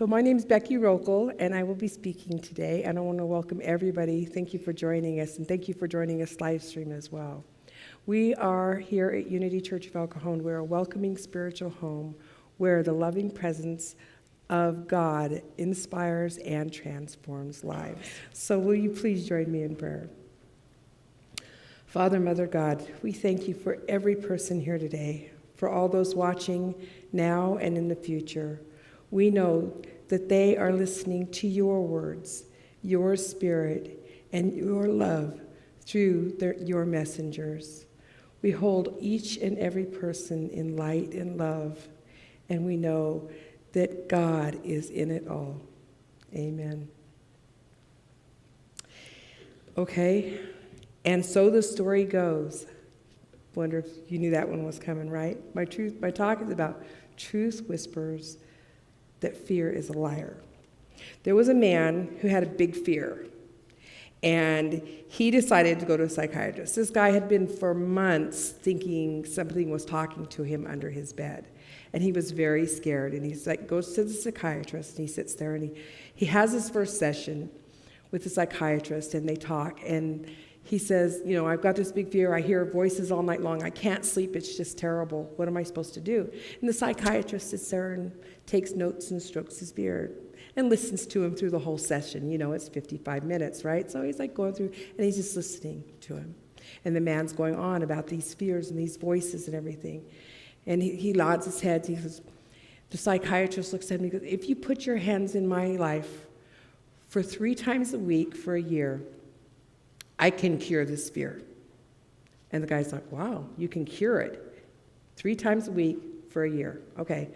So my name is Beci Rohkohl, and I will be speaking today, and I want to welcome everybody. Thank you for joining us, and thank you for joining us live stream as well. We are here at Unity Church of El Cajon. We're a welcoming spiritual home where the loving presence of God inspires and transforms lives. So will you please join me in prayer? Father, Mother God, we thank you for every person here today, for all those watching now and in the future. We know that they are listening to your words, your spirit, and your love through your messengers. We hold each and every person in light and love, and we know that God is in it all. Amen. Okay, and so the story goes. Wonder if you knew that one was coming, right? My talk is about truth whispers that fear is a liar. There was a man who had a big fear, and he decided to go to a psychiatrist. This guy had been for months thinking something was talking to him under his bed, and he was very scared. And he's like, goes to the psychiatrist, and he sits there, and he has his first session with the psychiatrist, and they talk, and he says, you know, I've got this big fear. I hear voices all night long. I can't sleep. It's just terrible. What am I supposed to do? And the psychiatrist sits there and takes notes and strokes his beard and listens to him through the whole session. You know, it's 55 minutes, right? So he's like going through, and he's just listening to him. And the man's going on about these fears and these voices and everything. And he nods his head. He says, the psychiatrist looks at him and he goes, if you put your hands in my life for 3 times a week for a year, I can cure this fear. And the guy's like, wow, you can cure it 3 times a week for a year. Okay.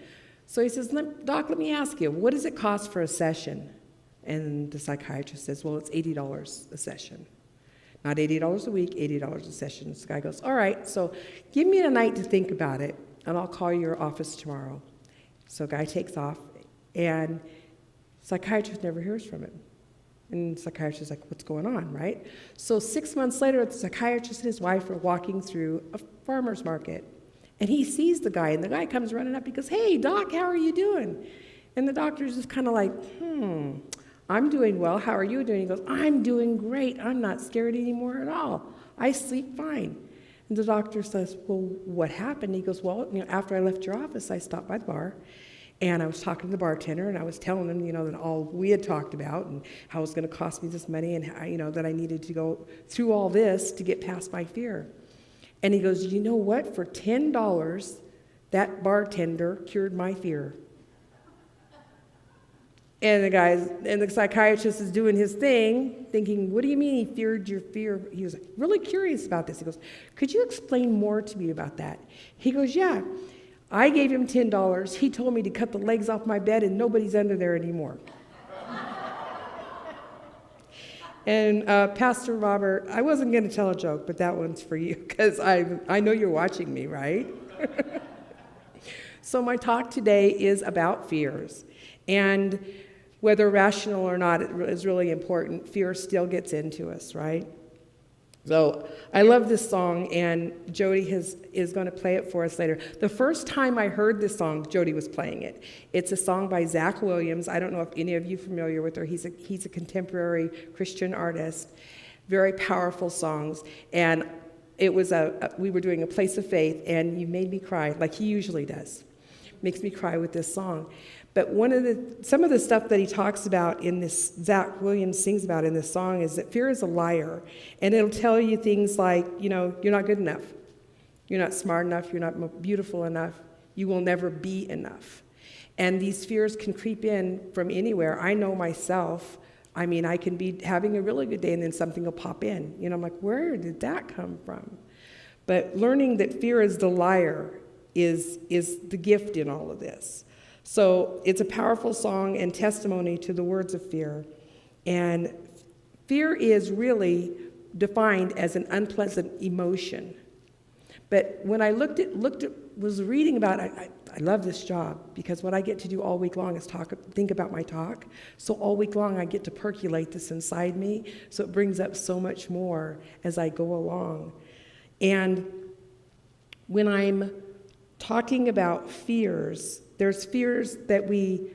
So he says, Doc, let me ask you, what does it cost for a session? And the psychiatrist says, well, it's $80 a session. Not $80 a week, $80 a session. So the guy goes, all right, so give me a night to think about it, and I'll call your office tomorrow. So the guy takes off, and the psychiatrist never hears from him. And the psychiatrist is like, what's going on, right? So 6 months later, the psychiatrist and his wife are walking through a farmer's market. And he sees the guy, and the guy comes running up. He goes, hey, Doc, how are you doing? And the doctor's just kind of like, I'm doing well. How are you doing? He goes, I'm doing great. I'm not scared anymore at all. I sleep fine. And the doctor says, well, what happened? He goes, well, you know, after I left your office, I stopped by the bar. And I was talking to the bartender, and I was telling him, you know, that all we had talked about and how it was going to cost me this money and, how, you know, that I needed to go through all this to get past my fear. And he goes, you know what? For $10, that bartender cured my fear. And the psychiatrist is doing his thing, thinking, what do you mean he feared your fear? He was really curious about this. He goes, could you explain more to me about that? He goes, yeah. I gave him $10. He told me to cut the legs off my bed, and nobody's under there anymore. And Pastor Robert, I wasn't going to tell a joke, but that one's for you, because I know you're watching me, right? So my talk today is about fears. And whether rational or not is really important. Fear still gets into us, right? So I love this song, and Jody is going to play it for us later. The first time I heard this song, Jody was playing it. It's a song by Zach Williams. I don't know if any of you are familiar with her. He's a contemporary Christian artist. Very powerful songs. And it was we were doing a Place of Faith, and you made me cry, like he usually does. Makes me cry with this song. But some of the stuff that he talks about in this, Zach Williams sings about in this song, is that fear is a liar. And it'll tell you things like, you know, you're not good enough. You're not smart enough. You're not beautiful enough. You will never be enough. And these fears can creep in from anywhere. I know myself. I mean, I can be having a really good day and then something will pop in. You know, I'm like, where did that come from? But learning that fear is the liar is the gift in all of this. So it's a powerful song and testimony to the words of fear. And fear is really defined as an unpleasant emotion. But when I was reading about it, I love this job, because what I get to do all week long is think about my talk. So all week long I get to percolate this inside me, so it brings up so much more as I go along. And when I'm talking about fears, there's fears that we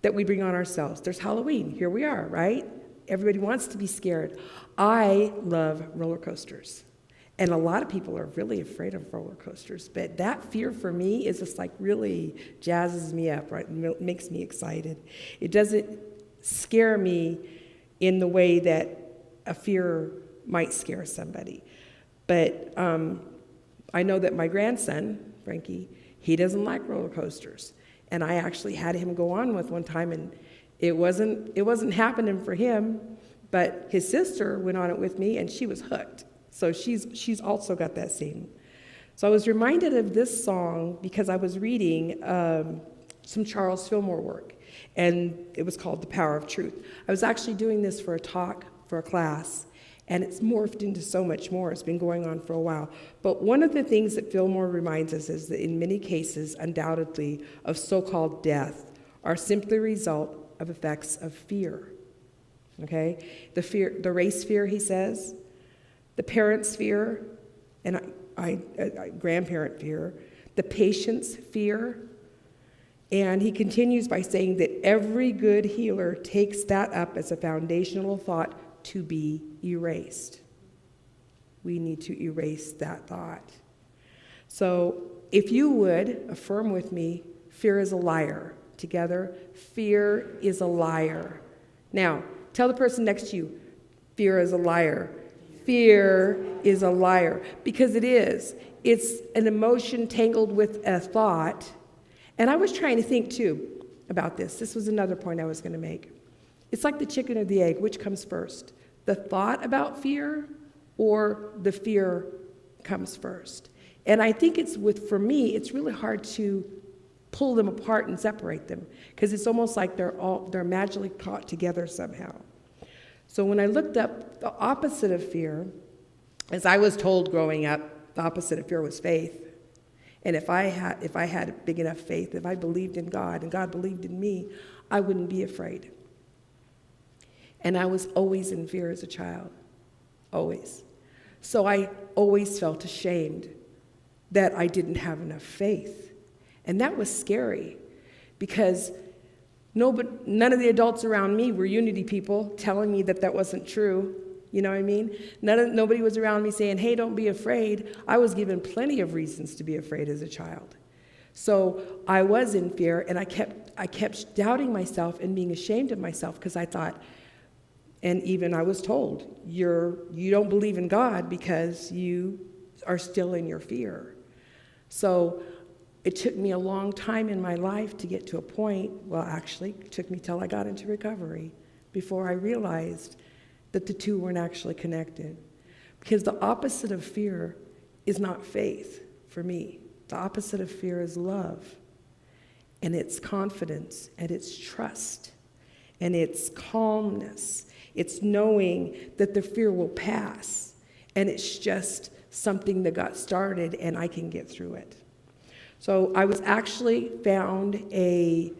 that we bring on ourselves. There's Halloween. Here we are, right? Everybody wants to be scared. I love roller coasters. And a lot of people are really afraid of roller coasters. But that fear for me is just like really jazzes me up, right? It makes me excited. It doesn't scare me in the way that a fear might scare somebody. But I know that my grandson, Frankie, he doesn't like roller coasters. And I actually had him go on with one time, and it wasn't happening for him, but his sister went on it with me, and she was hooked. So she's also got that same. So I was reminded of this song because I was reading some Charles Fillmore work, and it was called The Power of Truth. I was actually doing this for a talk, for a class, and it's morphed into so much more. It's been going on for a while. But one of the things that Fillmore reminds us is that in many cases, undoubtedly, of so-called death are simply a result of effects of fear. Okay? The race fear, he says, the parent's fear, and grandparent fear, the patient's fear, and he continues by saying that every good healer takes that up as a foundational thought to be erased. We need to erase that thought. So if you would affirm with me, fear is a liar. Together, fear is a liar. Now, tell the person next to you, fear is a liar. Fear is a liar, because it is. It's an emotion tangled with a thought. And I was trying to think, too, about this. This was another point I was going to make. It's like the chicken or the egg. Which comes first? The thought about fear or the fear comes first? And I think for me, it's really hard to pull them apart and separate them, because it's almost like they're magically caught together somehow. So when I looked up the opposite of fear, as I was told growing up, the opposite of fear was faith. And if I had big enough faith, if I believed in God and God believed in me, I wouldn't be afraid. And I was always in fear as a child, always. So I always felt ashamed that I didn't have enough faith. And that was scary, because none of the adults around me were unity people telling me that wasn't true. You know what I mean? Nobody was around me saying, hey, don't be afraid. I was given plenty of reasons to be afraid as a child. So I was in fear, and I kept doubting myself and being ashamed of myself, because I thought, and even I was told, you don't believe in God because you are still in your fear. So it took me a long time in my life to get to a point, well, actually, it took me till I got into recovery before I realized that the two weren't actually connected. Because the opposite of fear is not faith for me. The opposite of fear is love. And it's confidence, and it's trust, and it's calmness. It's knowing that the fear will pass, and it's just something that got started, and I can get through it. So I was actually found an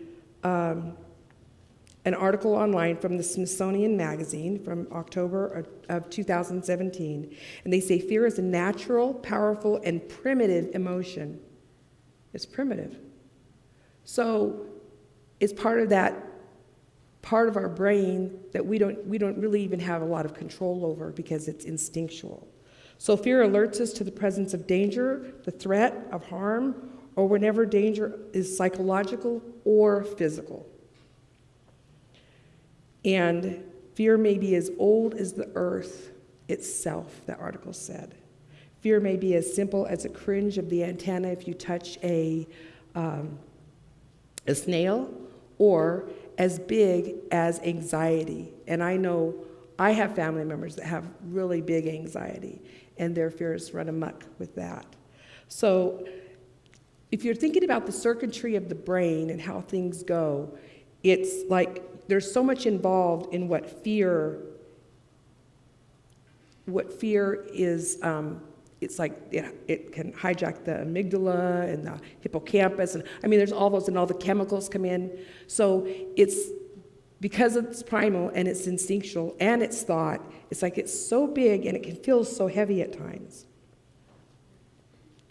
article online from the Smithsonian Magazine from October of 2017, and they say fear is a natural, powerful, and primitive emotion. It's primitive. So it's part of our brain that we don't really even have a lot of control over, because it's instinctual. So fear alerts us to the presence of danger, the threat of harm, or whenever danger is psychological or physical. And fear may be as old as the earth itself, that article said. Fear may be as simple as a cringe of the antenna if you touch a snail, or as big as anxiety. And I know I have family members that have really big anxiety, and their fears run amok with that. So if you're thinking about the circuitry of the brain and how things go, it's like there's so much involved in what fear is. It's like it can hijack the amygdala and the hippocampus, and I mean, there's all those, and all the chemicals come in. So it's because it's primal and it's instinctual and it's thought. It's like it's so big and it can feel so heavy at times.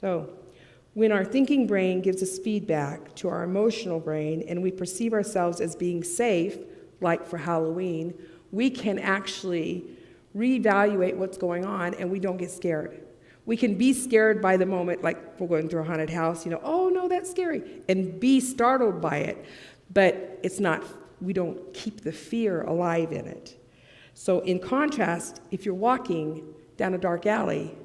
So When our thinking brain gives us feedback to our emotional brain and we perceive ourselves as being safe, like for Halloween, we can actually reevaluate what's going on and we don't get scared. We can be scared by the moment, like we're going through a haunted house, oh no, that's scary, and be startled by it. But it's not, we don't keep the fear alive in it. So in contrast, if you're walking down a dark alley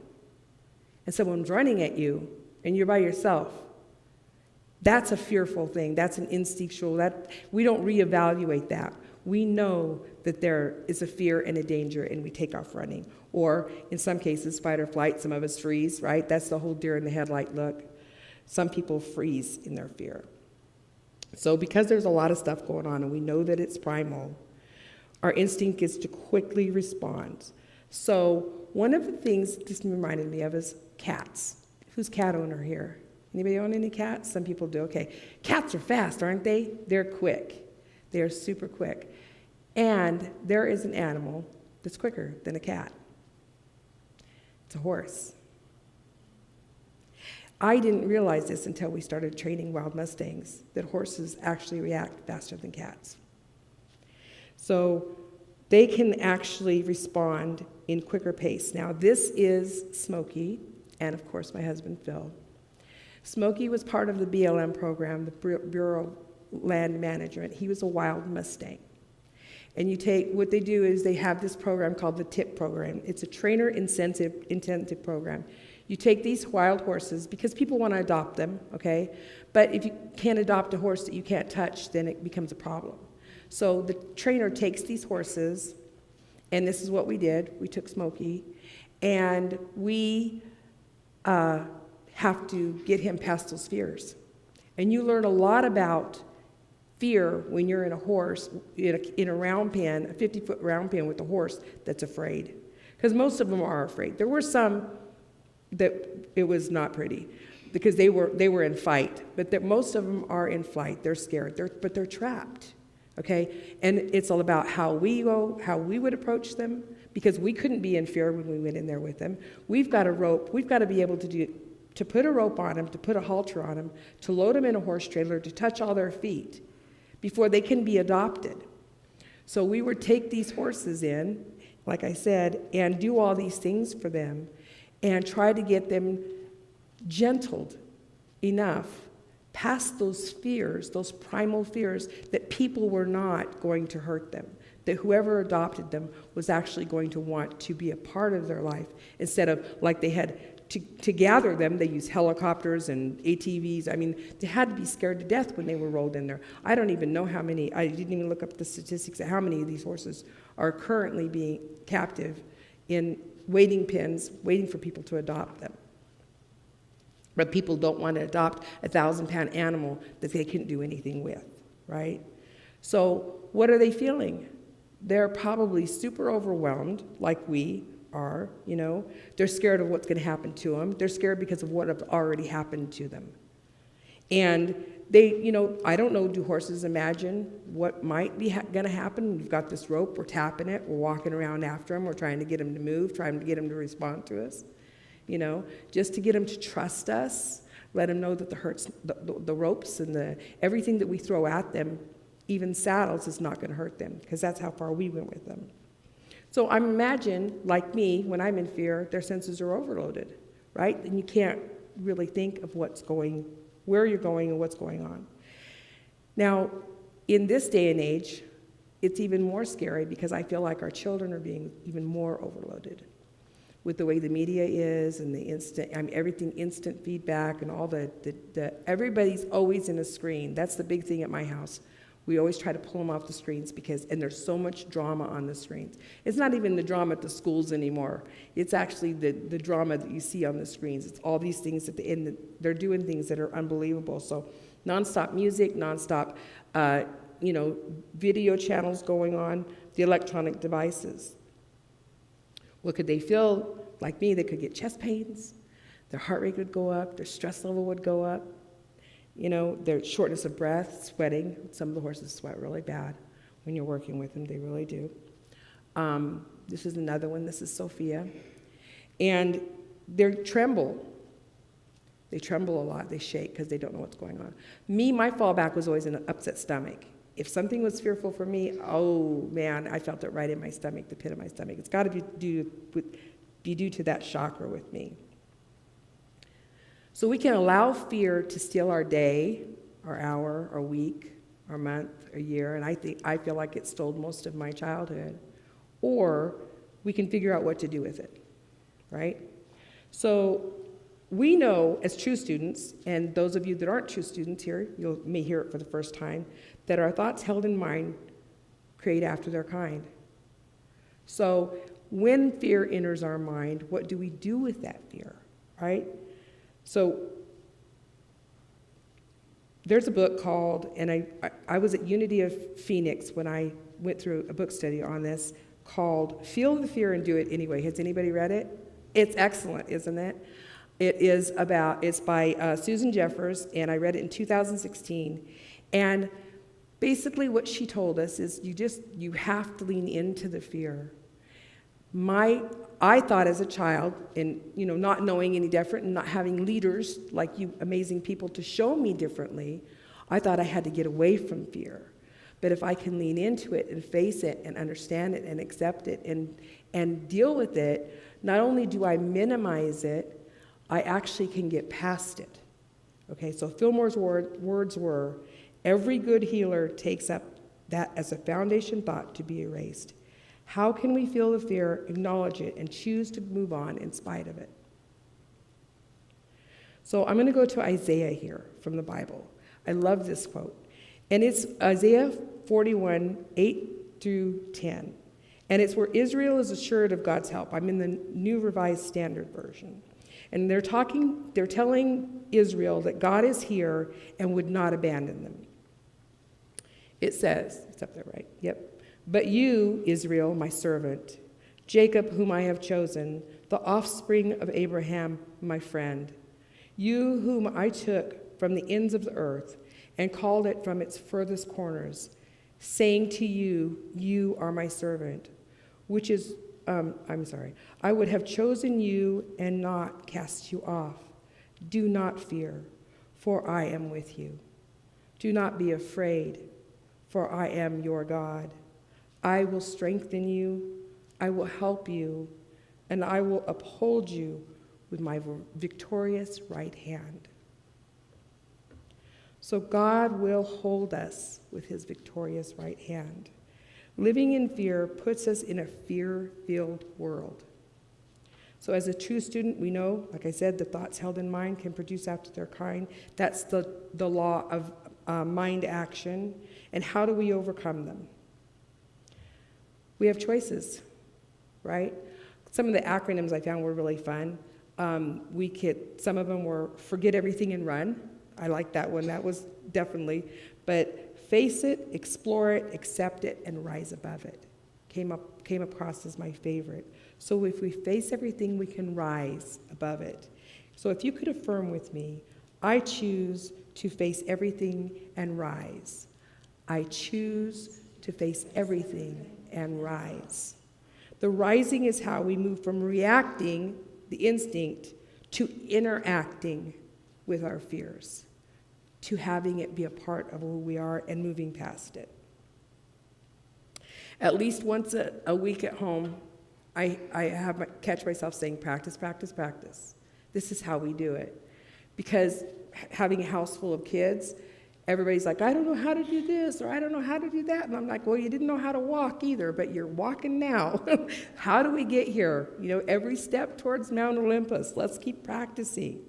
and someone's running at you and you're by yourself, that's a fearful thing. That's an instinctual, that we don't reevaluate that. We know that there is a fear and a danger and we take off running. Or in some cases, fight or flight, some of us freeze, right? That's the whole deer in the headlight look. Some people freeze in their fear. So because there's a lot of stuff going on and we know that it's primal, our instinct is to quickly respond. So one of the things this reminded me of is cats. Who's cat owner here? Anybody own any cats? Some people do. Okay. Cats are fast, aren't they? They're quick. They are super quick. And there is an animal that's quicker than a cat. It's a horse. I didn't realize this until we started training wild Mustangs, that horses actually react faster than cats. So they can actually respond in quicker pace. Now, this is Smokey, and of course, my husband, Phil. Smokey was part of the BLM program, the Bureau of Land Management. He was a wild Mustang. And what they do is they have this program called the TIP program. It's a trainer intensive program. You take these wild horses, because people want to adopt them, okay? But if you can't adopt a horse that you can't touch, then it becomes a problem. So the trainer takes these horses, and this is what we did. We took Smokey, and we have to get him past those fears. And you learn a lot about fear when you're in a horse, in a round pen, a 50-foot round pen with a horse that's afraid. Because most of them are afraid. There were some that it was not pretty, because they were in fight. But most of them are in flight. They're scared, but they're trapped. Okay? And it's all about how we would approach them, because we couldn't be in fear when we went in there with them. We've got a rope. We've got to be able to put a rope on them, to put a halter on them, to load them in a horse trailer, to touch all their feet before they can be adopted. So we would take these horses in, like I said, and do all these things for them and try to get them gentled enough past those fears, those primal fears, that people were not going to hurt them, that whoever adopted them was actually going to want to be a part of their life, instead of like they had to gather them, they used helicopters and ATVs. I mean, they had to be scared to death when they were rolled in there. I don't even know how many, I didn't even look up the statistics of how many of these horses are currently being captive in waiting pens, waiting for people to adopt them. But people don't want to adopt a 1,000-pound animal that they couldn't do anything with, right? So what are they feeling? They're probably super overwhelmed, like we are, They're scared of what's going to happen to them. They're scared because of what has already happened to them. And they, I don't know, do horses imagine what might be going to happen? We've got this rope, we're tapping it, we're walking around after them, we're trying to get them to move, trying to get them to respond to us, just to get them to trust us, let them know that the ropes and everything that we throw at them, even saddles, is not going to hurt them, because that's how far we went with them. So I imagine, like me, when I'm in fear, their senses are overloaded, right? And you can't really think of where you're going and what's going on. Now, in this day and age, it's even more scary, because I feel like our children are being even more overloaded with the way the media is and everything instant feedback and all everybody's always in a screen. That's the big thing at my house. We always try to pull them off the screens, and there's so much drama on the screens. It's not even the drama at the schools anymore. It's actually the drama that you see on the screens. It's all these things they're doing things that are unbelievable. So nonstop music, nonstop, video channels going on, the electronic devices. What could they feel? Like me, they could get chest pains. Their heart rate would go up. Their stress level would go up. Their shortness of breath, sweating. Some of the horses sweat really bad when you're working with them. They really do. This is another one. This is Sophia. And they tremble. They tremble a lot. They shake because they don't know what's going on. Me, my fallback was always an upset stomach. If something was fearful for me, oh man, I felt it right in my stomach, the pit of my stomach. It's got to be due to that chakra with me. So we can allow fear to steal our day, our hour, our week, our month, our year, and I feel like it stole most of my childhood. Or we can figure out what to do with it, right? So we know as true students, and those of you that aren't true students here, you may hear it for the first time, that our thoughts held in mind create after their kind. So when fear enters our mind, what do we do with that fear, right? So there's a book called, and I was at Unity of Phoenix when I went through a book study on this, called Feel the Fear and Do It Anyway. Has anybody read it? It's excellent, isn't it? It's by Susan Jeffers, and I read it in 2016. And basically what she told us is you have to lean into the fear. I thought as a child, and not knowing any different and not having leaders like you amazing people to show me differently, I thought I had to get away from fear. But if I can lean into it and face it and understand it and accept it and deal with it, not only do I minimize it, I actually can get past it. Okay, so Fillmore's words were, every good healer takes up that as a foundation thought to be erased. How can we feel the fear, acknowledge it, and choose to move on in spite of it? So I'm going to go to Isaiah here from the Bible. I love this quote. And it's Isaiah 41, 8 through 10. And it's where Israel is assured of God's help. I'm in the New Revised Standard Version. And they're telling Israel that God is here and would not abandon them. It says, it's up there, right? Yep. But you, Israel, my servant, Jacob, whom I have chosen, the offspring of Abraham, my friend, you whom I took from the ends of the earth and called it from its furthest corners, saying to you, you are my servant, which is, I would have chosen you and not cast you off. Do not fear, for I am with you. Do not be afraid, for I am your God. I will strengthen you, I will help you, and I will uphold you with my victorious right hand. So God will hold us with his victorious right hand. Living in fear puts us in a fear-filled world. So as a true student, we know, like I said, the thoughts held in mind can produce after their kind. That's the law of mind action. And how do we overcome them? We have choices, right? Some of the acronyms I found were really fun. Some of them were forget everything and run. I like that one. That was definitely. But face it, explore it, accept it, and rise above it. Came across as my favorite. So if we face everything, we can rise above it. So if you could affirm with me, I choose to face everything and rise. I choose to face everything and rise. The rising is how we move from reacting, the instinct, to interacting with our fears, to having it be a part of who we are and moving past it. At least once a week at home, I catch myself saying, practice, practice, practice. This is how we do it. Because having a house full of kids, everybody's like, I don't know how to do this, or I don't know how to do that. And I'm like, well, you didn't know how to walk either, but you're walking now. How do we get here? Every step towards Mount Olympus. Let's keep practicing.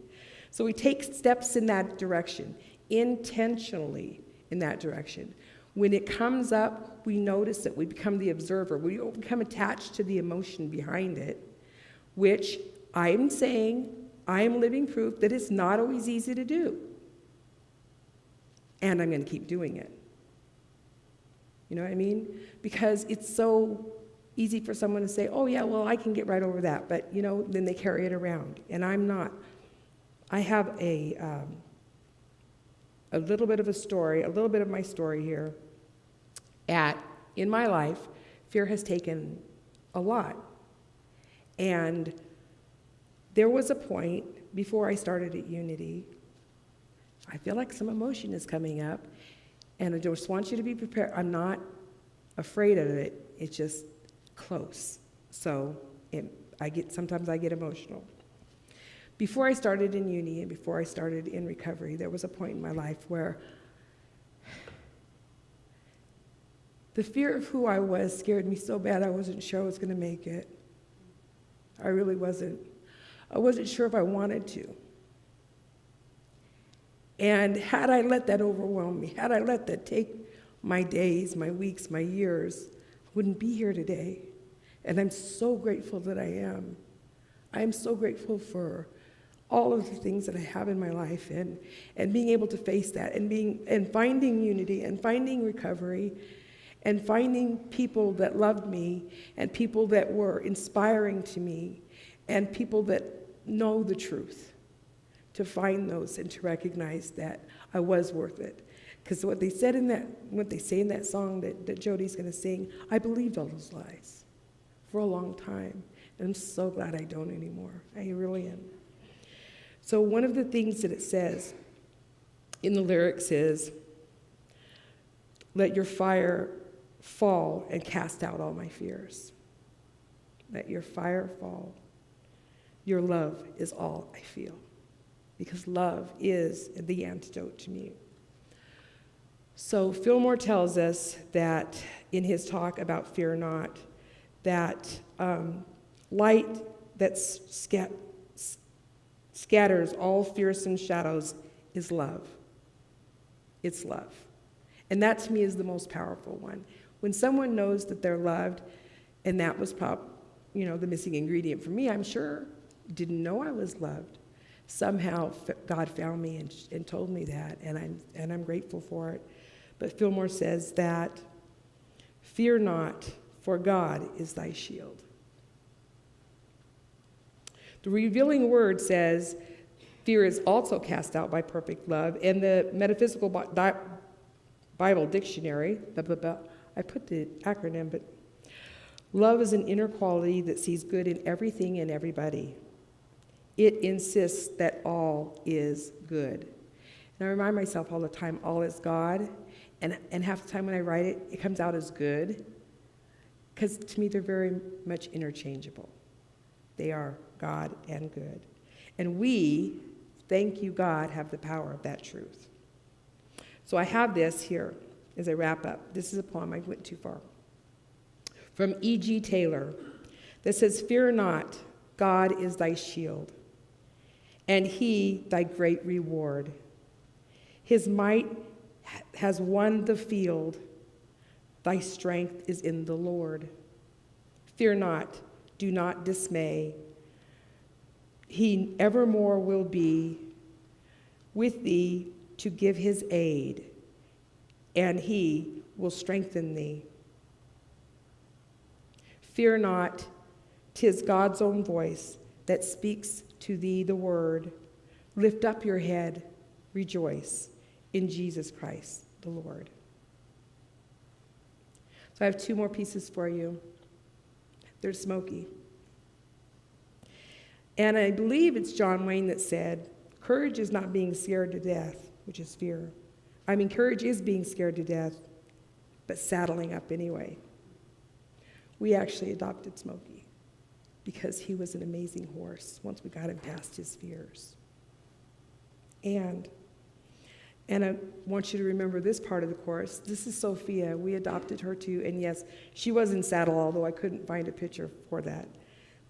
So we take steps in that direction, intentionally in that direction. When it comes up, we notice it. We become the observer. We become attached to the emotion behind it, which I am saying, I am living proof that it's not always easy to do. And I'm going to keep doing it. You know what I mean? Because it's so easy for someone to say, oh, yeah, well, I can get right over that. But, then they carry it around. And I'm not. I have a little bit of my story here. In my life, fear has taken a lot. And there was a point before I started at Unity, I feel like some emotion is coming up, and I just want you to be prepared. I'm not afraid of it. It's just close. So sometimes I get emotional. Before I started in uni and before I started in recovery, there was a point in my life where the fear of who I was scared me so bad I wasn't sure I was going to make it. I really wasn't. I wasn't sure if I wanted to. And had I let that overwhelm me, had I let that take my days, my weeks, my years, I wouldn't be here today. And I'm so grateful that I am. I am so grateful for all of the things that I have in my life and being able to face that and finding unity and finding recovery and finding people that loved me and people that were inspiring to me and people that know the truth, to find those and to recognize that I was worth it. Because what they say in that song that Jody's going to sing, I believed all those lies for a long time. And I'm so glad I don't anymore. I really am. So one of the things that it says in the lyrics is, let your fire fall and cast out all my fears. Let your fire fall. Your love is all I feel. Because love is the antidote to me. So Fillmore tells us that in his talk about fear not, that light that scatters all fearsome shadows is love. It's love. And that to me is the most powerful one. When someone knows that they're loved, and that was the missing ingredient for me, I'm sure, didn't know I was loved. Somehow God found me and told me that, and I'm grateful for it. But Fillmore says that, fear not, for God is thy shield. The Revealing Word says, fear is also cast out by perfect love. And the Metaphysical Bible Dictionary, I put the acronym, but love is an inner quality that sees good in everything and everybody. It insists that all is good. And I remind myself all the time, all is God. And half the time when I write it, it comes out as good. Because to me, they're very much interchangeable. They are God and good. And we, thank you, God, have the power of that truth. So I have this here as I wrap up. This is a poem. I went too far. From E.G. Taylor that says, fear not, God is thy shield, and he thy great reward. His might has won the field. Thy strength is in the Lord. Fear not, do not dismay. He evermore will be with thee to give his aid, and he will strengthen thee. Fear not, 'tis God's own voice that speaks to thee the word. Lift up your head, rejoice in Jesus Christ the Lord. So I have two more pieces for you. They're smoky. And I believe it's John Wayne that said, courage is not being scared to death, which is fear. Courage is being scared to death, but saddling up anyway. We actually adopted Smokey because he was an amazing horse once we got him past his fears. And I want you to remember this part of the chorus. This is Sophia. We adopted her too. And yes, she was in saddle, although I couldn't find a picture for that.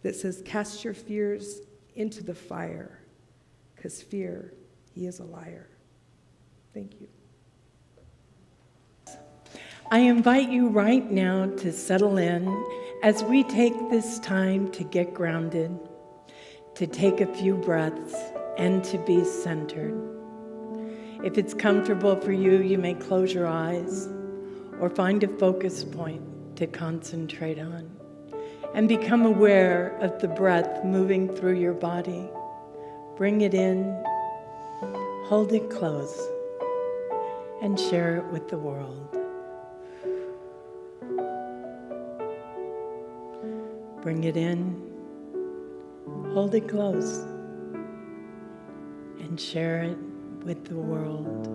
That says, cast your fears into the fire, because fear, he is a liar. Thank you. I invite you right now to settle in as we take this time to get grounded, to take a few breaths, and to be centered. If it's comfortable for you, you may close your eyes or find a focus point to concentrate on and become aware of the breath moving through your body. Bring it in, hold it close, and share it with the world. Bring it in, hold it close, and share it with the world.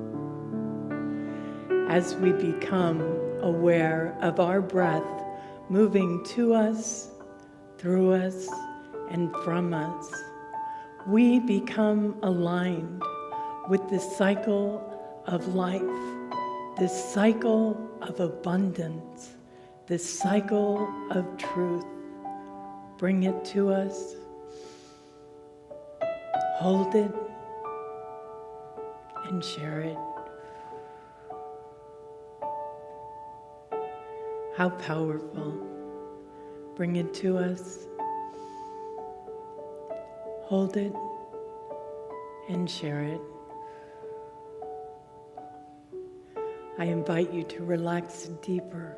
As we become aware of our breath moving to us, through us, and from us, we become aligned with the cycle of life, the cycle of abundance, the cycle of truth. Bring it to us, hold it, and share it. How powerful. Bring it to us, hold it, and share it. I invite you to relax deeper,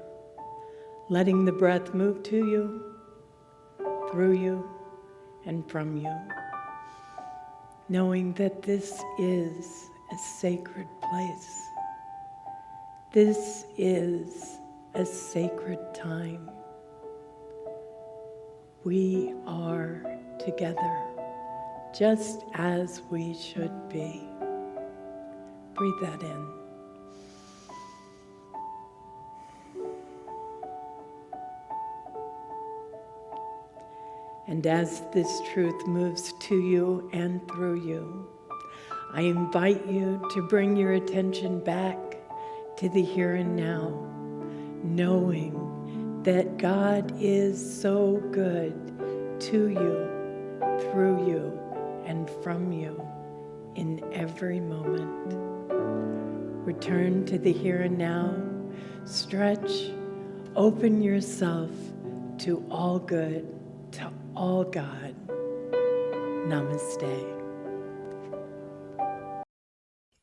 letting the breath move to you, through you, and from you, knowing that this is a sacred place. This is a sacred time. We are together, just as we should be. Breathe that in. And as this truth moves to you and through you, I invite you to bring your attention back to the here and now, knowing that God is so good to you, through you, and from you in every moment. Return to the here and now, stretch, open yourself to all good, to all God. Namaste.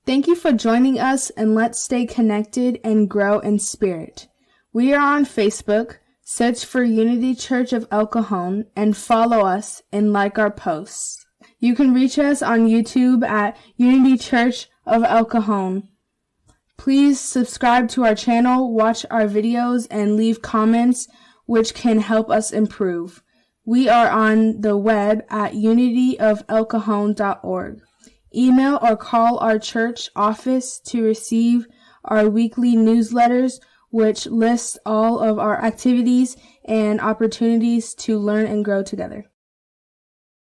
Thank you for joining us, and let's stay connected and grow in spirit. We are on Facebook. Search for Unity Church of El Cajon and follow us and like our posts. You can reach us on YouTube at Unity Church of El Cajon. Please subscribe to our channel, watch our videos, and leave comments which can help us improve. We are on the web at unityofelcajon.org. Email or call our church office to receive our weekly newsletters, which lists all of our activities and opportunities to learn and grow together.